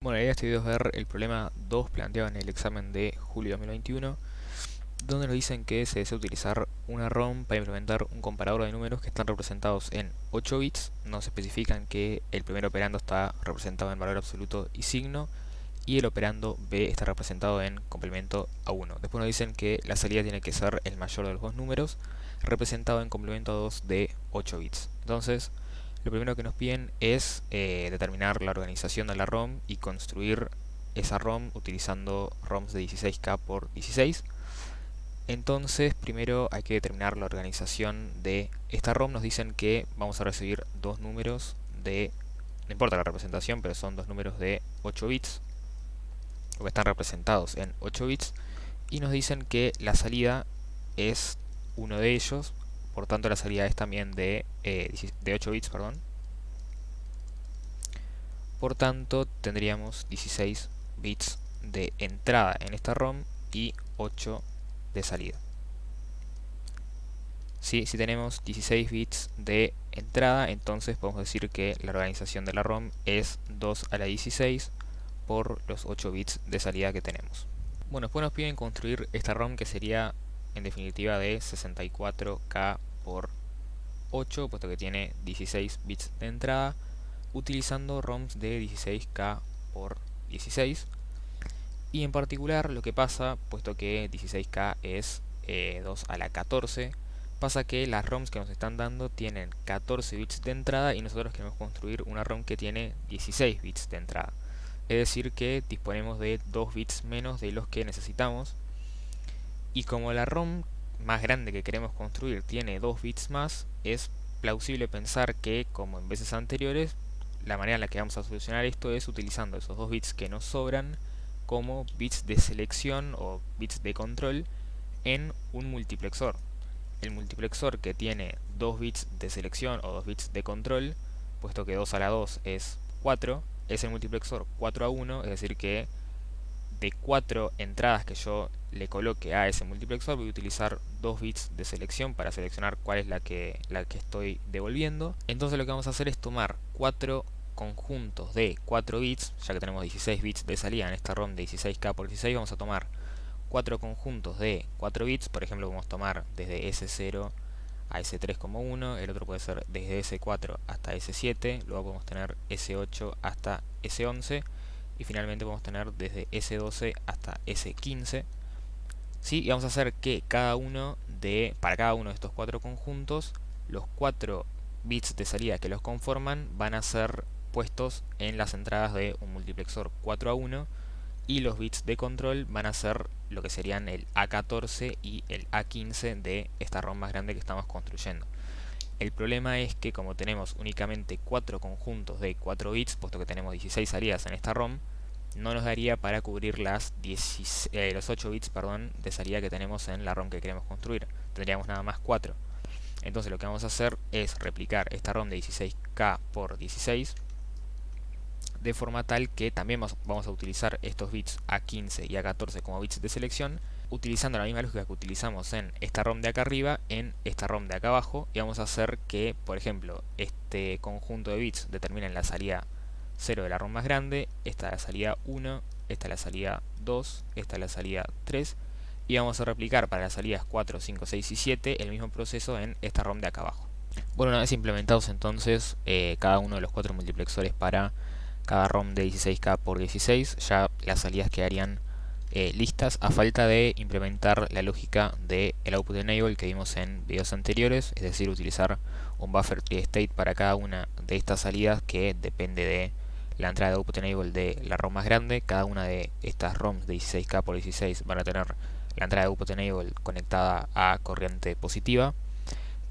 Bueno, la idea de este video es ver el problema 2 planteado en el examen de julio de 2021, donde nos dicen que se desea utilizar una ROM para implementar un comparador de números que están representados en 8 bits. Nos especifican que el primer operando está representado en valor absoluto y signo, y el operando B está representado en complemento a 1. Después nos dicen que la salida tiene que ser el mayor de los dos números, representado en complemento a 2 de 8 bits. Entonces, lo primero que nos piden es determinar la organización de la ROM y construir esa ROM utilizando ROMs de 16K por 16. Entonces, primero hay que determinar la organización de esta ROM. Nos dicen que vamos a recibir dos números de, no importa la representación, pero son dos números de 8 bits, o que están representados en 8 bits, y nos dicen que la salida es uno de ellos, por tanto la salida es también de 8 bits, perdón. Por tanto, tendríamos 16 bits de entrada en esta ROM y 8 de salida. Si tenemos 16 bits de entrada, entonces podemos decir que la organización de la ROM es 2 a la 16 por los 8 bits de salida que tenemos. Bueno, después nos piden construir esta ROM, que sería en definitiva de 64K por 8, puesto que tiene 16 bits de entrada, utilizando ROMs de 16K por 16. Y en particular lo que pasa, puesto que 16K es 2 a la 14, pasa que las ROMs que nos están dando tienen 14 bits de entrada y nosotros queremos construir una ROM que tiene 16 bits de entrada. Es decir que disponemos de 2 bits menos de los que necesitamos. Y como la ROM más grande que queremos construir tiene 2 bits más, es plausible pensar que, como en veces anteriores, la manera en la que vamos a solucionar esto es utilizando esos 2 bits que nos sobran como bits de selección o bits de control en un multiplexor. El multiplexor que tiene 2 bits de selección o 2 bits de control, puesto que 2 a la 2 es 4, es el multiplexor 4 a 1, es decir que de 4 entradas que yo le coloque a ese multiplexor, voy a utilizar 2 bits de selección para seleccionar cuál es la que estoy devolviendo. Entonces lo que vamos a hacer es tomar 4 conjuntos de 4 bits, ya que tenemos 16 bits de salida en esta ROM de 16K por 16, vamos a tomar 4 conjuntos de 4 bits. Por ejemplo, podemos tomar desde S0 a S3,1, el otro puede ser desde S4 hasta S7, luego podemos tener S8 hasta S11, y finalmente podemos tener desde S12 hasta S15. ¿Sí? Y vamos a hacer que para cada uno de estos 4 conjuntos, los 4 bits de salida que los conforman van a ser puestos en las entradas de un multiplexor 4 a 1, y los bits de control van a ser lo que serían el A14 y el A15 de esta ROM más grande que estamos construyendo. El problema es que, como tenemos únicamente 4 conjuntos de 4 bits, puesto que tenemos 16 salidas en esta ROM, no nos daría para cubrir los 8 bits, perdón, de salida que tenemos en la ROM que queremos construir. Tendríamos nada más 4. Entonces lo que vamos a hacer es replicar esta ROM de 16K por 16, de forma tal que también vamos a utilizar estos bits A15 y A14 como bits de selección, utilizando la misma lógica que utilizamos en esta ROM de acá arriba, en esta ROM de acá abajo, y vamos a hacer que, por ejemplo, este conjunto de bits determinen la salida 0 de la ROM más grande, esta es la salida 1, esta es la salida 2, esta es la salida 3, y vamos a replicar para las salidas 4, 5, 6 y 7 el mismo proceso en esta ROM de acá abajo. Bueno, una vez implementados entonces cada uno de los 4 multiplexores para cada ROM de 16K por 16, ya las salidas quedarían listas, a falta de implementar la lógica del output enable que vimos en videos anteriores, es decir, utilizar un buffer pre-state para cada una de estas salidas que depende de la entrada de output enable de la ROM más grande. Cada una de estas ROMs de 16K por 16 van a tener la entrada de output enable conectada a corriente positiva.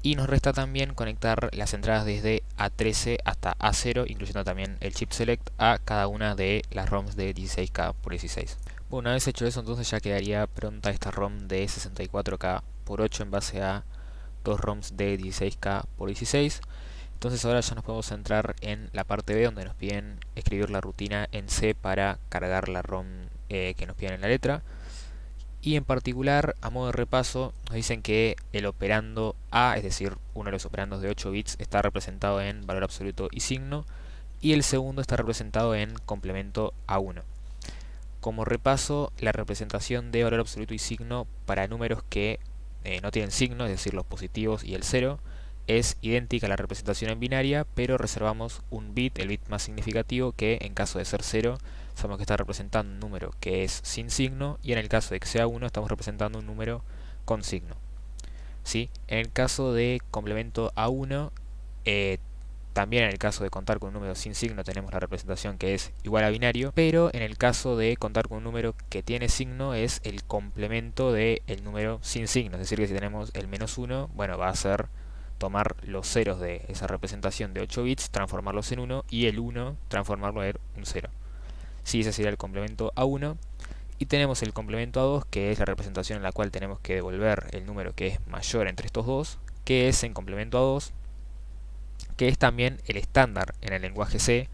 Y nos resta también conectar las entradas desde A13 hasta A0, incluyendo también el chip select, a cada una de las ROMs de 16K por 16. Bueno, una vez hecho eso, entonces ya quedaría pronta esta ROM de 64K por 8 en base a dos ROMs de 16K por 16. Entonces ahora ya nos podemos centrar en la parte B, donde nos piden escribir la rutina en C para cargar la ROM que nos piden en la letra. Y en particular, a modo de repaso, nos dicen que el operando A, es decir, uno de los operandos de 8 bits, está representado en valor absoluto y signo, y el segundo está representado en complemento A1. Como repaso, la representación de valor absoluto y signo para números que no tienen signo, es decir, los positivos y el 0, es idéntica a la representación en binaria, pero reservamos un bit, el bit más significativo, que en caso de ser 0, sabemos que está representando un número que es sin signo, y en el caso de que sea 1, estamos representando un número con signo. ¿Sí? En el caso de complemento A1, también en el caso de contar con un número sin signo tenemos la representación que es igual a binario, pero en el caso de contar con un número que tiene signo es el complemento del número sin signo. Es decir, que si tenemos el -1, bueno, va a ser tomar los ceros de esa representación de 8 bits, transformarlos en 1 y el 1 transformarlo en un 0. Sí, ese sería el complemento A1. Y tenemos el complemento A2, que es la representación en la cual tenemos que devolver el número que es mayor entre estos dos, que es en complemento A2, que es también el estándar en el lenguaje C.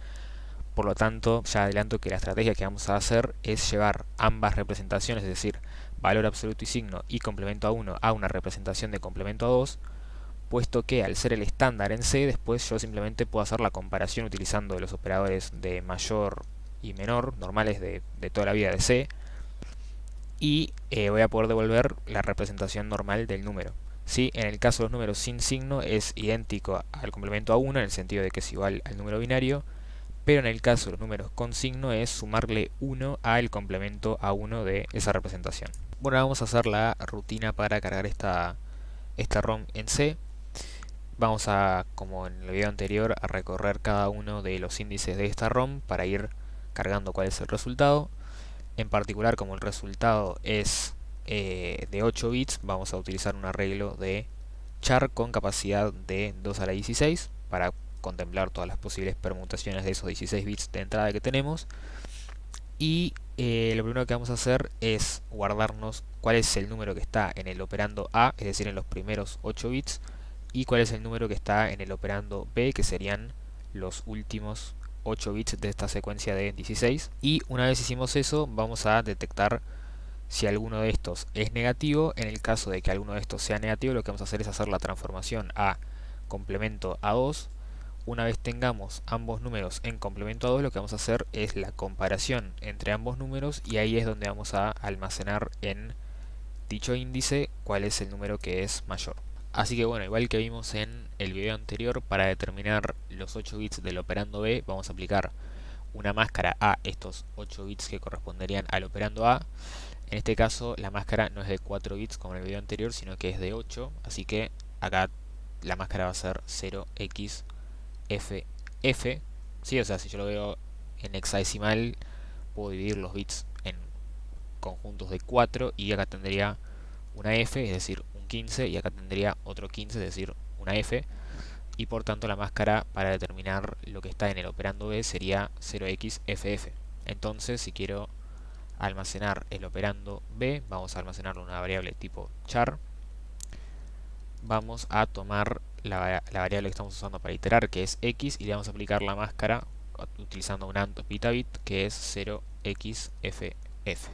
Por lo tanto, ya adelanto que la estrategia que vamos a hacer es llevar ambas representaciones, es decir, valor absoluto y signo y complemento A1 a una representación de complemento A2, puesto que al ser el estándar en C, después yo simplemente puedo hacer la comparación utilizando los operadores de mayor y menor, normales de toda la vida de C, y voy a poder devolver la representación normal del número. ¿Sí? En el caso de los números sin signo es idéntico al complemento A1 en el sentido de que es igual al número binario, pero en el caso de los números con signo es sumarle 1 al complemento A1 de esa representación. Bueno, vamos a hacer la rutina para cargar esta ROM en C. Vamos a, como en el video anterior, a recorrer cada uno de los índices de esta ROM para ir cargando cuál es el resultado. En particular, como el resultado es de 8 bits, vamos a utilizar un arreglo de char con capacidad de 2 a la 16 para contemplar todas las posibles permutaciones de esos 16 bits de entrada que tenemos. Y lo primero que vamos a hacer es guardarnos cuál es el número que está en el operando A, es decir, en los primeros 8 bits, y cuál es el número que está en el operando B, que serían los últimos 8 bits de esta secuencia de 16. Y una vez hicimos eso, vamos a detectar si alguno de estos es negativo. En el caso de que alguno de estos sea negativo, lo que vamos a hacer es hacer la transformación a complemento A2. Una vez tengamos ambos números en complemento A2, lo que vamos a hacer es la comparación entre ambos números, y ahí es donde vamos a almacenar en dicho índice cuál es el número que es mayor. Así que bueno, igual que vimos en el video anterior, para determinar los 8 bits del operando B, vamos a aplicar una máscara a estos 8 bits que corresponderían al operando A. En este caso, la máscara no es de 4 bits como en el video anterior, sino que es de 8, así que acá la máscara va a ser 0xFF. ¿Sí? O sea, si yo lo veo en hexadecimal, puedo dividir los bits en conjuntos de 4 y acá tendría una F, es decir, un 15, y acá tendría otro 15, es decir, una F, y por tanto la máscara para determinar lo que está en el operando B sería 0xFF. Entonces, si quiero almacenar el operando B, vamos a almacenarlo en una variable tipo char. Vamos a tomar la variable que estamos usando para iterar, que es x, y le vamos a aplicar la máscara utilizando un AND bit a bit, que es 0xFF.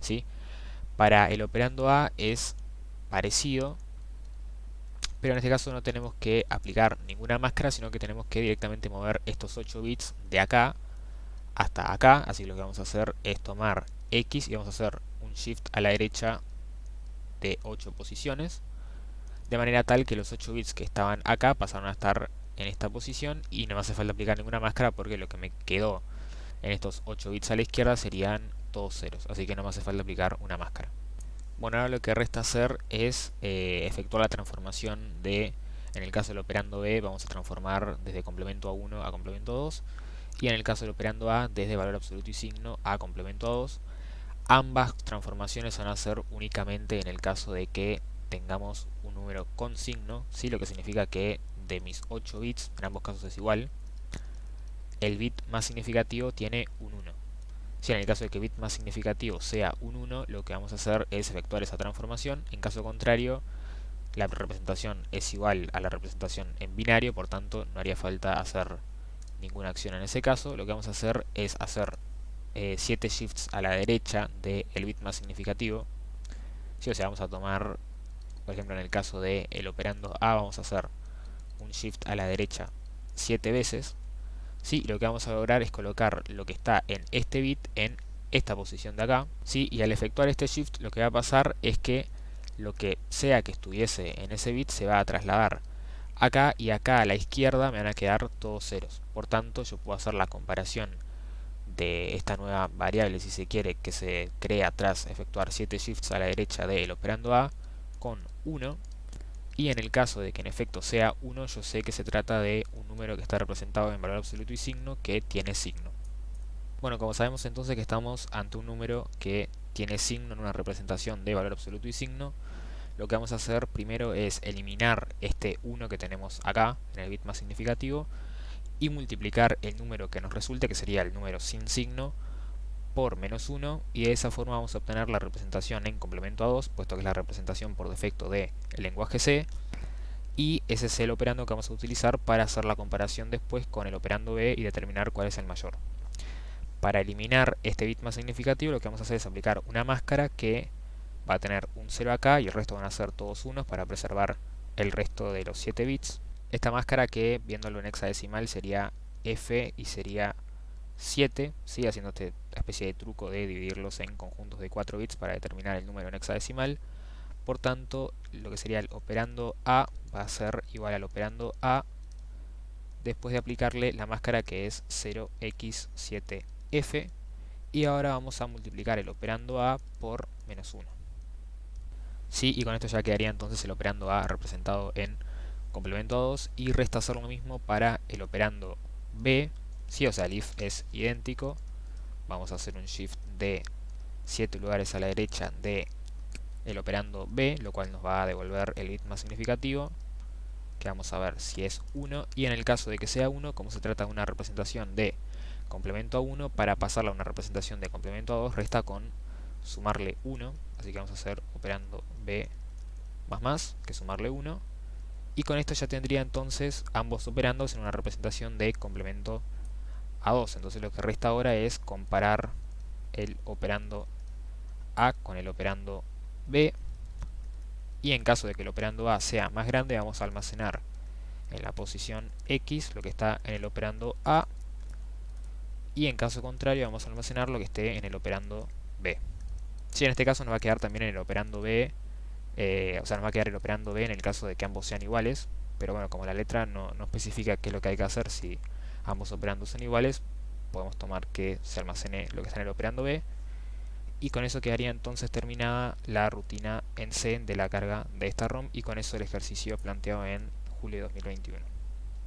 ¿Sí? Para el operando A es parecido, pero en este caso no tenemos que aplicar ninguna máscara, sino que tenemos que directamente mover estos 8 bits de acá hasta acá. Así que lo que vamos a hacer es tomar X y vamos a hacer un shift a la derecha de 8 posiciones, de manera tal que los 8 bits que estaban acá pasaron a estar en esta posición, y no me hace falta aplicar ninguna máscara porque lo que me quedó en estos 8 bits a la izquierda serían todos ceros, así que no me hace falta aplicar una máscara. Bueno, ahora lo que resta hacer es efectuar la transformación de, en el caso del operando B, vamos a transformar desde complemento A1 a complemento A2, y en el caso del operando A, desde valor absoluto y signo a complemento A2. Ambas transformaciones van a ser únicamente en el caso de que tengamos un número con signo, ¿sí? Lo que significa que de mis 8 bits, en ambos casos es igual, el bit más significativo tiene un 1. Si en el caso de que el bit más significativo sea un 1, lo que vamos a hacer es efectuar esa transformación. En caso contrario, la representación es igual a la representación en binario, por tanto no haría falta hacer ninguna acción en ese caso. Lo que vamos a hacer es hacer 7 shifts a la derecha del bit más significativo. Sí, o sea, vamos a tomar, por ejemplo, en el caso del operando A, vamos a hacer un shift a la derecha 7 veces. ¿sí? Lo que vamos a lograr es colocar lo que está en este bit en esta posición de acá, ¿sí? Y al efectuar este shift lo que va a pasar es que lo que sea que estuviese en ese bit se va a trasladar acá, y acá a la izquierda me van a quedar todos ceros. Por tanto, yo puedo hacer la comparación de esta nueva variable, si se quiere, que se crea tras efectuar 7 shifts a la derecha del operando A con 1, y en el caso de que en efecto sea 1, yo sé que se trata de un número que está representado en valor absoluto y signo que tiene signo. Bueno, como sabemos entonces que estamos ante un número que tiene signo en una representación de valor absoluto y signo, lo que vamos a hacer primero es eliminar este 1 que tenemos acá en el bit más significativo y multiplicar el número que nos resulte, que sería el número sin signo, por menos 1, y de esa forma vamos a obtener la representación en complemento a 2, puesto que es la representación por defecto del lenguaje C, y ese es el operando que vamos a utilizar para hacer la comparación después con el operando B y determinar cuál es el mayor. Para eliminar este bit más significativo lo que vamos a hacer es aplicar una máscara que va a tener un 0 acá y el resto van a ser todos unos para preservar el resto de los 7 bits. Esta máscara, que viéndolo en hexadecimal sería F y sería 7, ¿sí? Haciendo esta especie de truco de dividirlos en conjuntos de 4 bits para determinar el número en hexadecimal. Por tanto, lo que sería el operando A va a ser igual al operando A después de aplicarle la máscara que es 0x7f, y ahora vamos a multiplicar el operando A por menos 1. Sí, y con esto ya quedaría entonces el operando A representado en complemento a 2, y resta hacer lo mismo para el operando B, sí, o sea, el if es idéntico. Vamos a hacer un shift de 7 lugares a la derecha de el operando B, lo cual nos va a devolver el bit más significativo, que vamos a ver si es 1, y en el caso de que sea 1, como se trata de una representación de complemento a 1, para pasarla a una representación de complemento a 2 resta con sumarle 1, así que vamos a hacer operando B más, que sumarle 1, y con esto ya tendría entonces ambos operandos en una representación de complemento a 2. Entonces lo que resta ahora es comparar el operando A con el operando B, y en caso de que el operando A sea más grande vamos a almacenar en la posición X lo que está en el operando A, y en caso contrario vamos a almacenar lo que esté en el operando B. Si en este caso nos va a quedar también en el operando B, o sea, nos va a quedar el operando B en el caso de que ambos sean iguales, pero bueno, como la letra no especifica qué es lo que hay que hacer si ambos operandos son iguales, podemos tomar que se almacene lo que está en el operando B, y con eso quedaría entonces terminada la rutina en C de la carga de esta ROM, y con eso el ejercicio planteado en julio de 2021.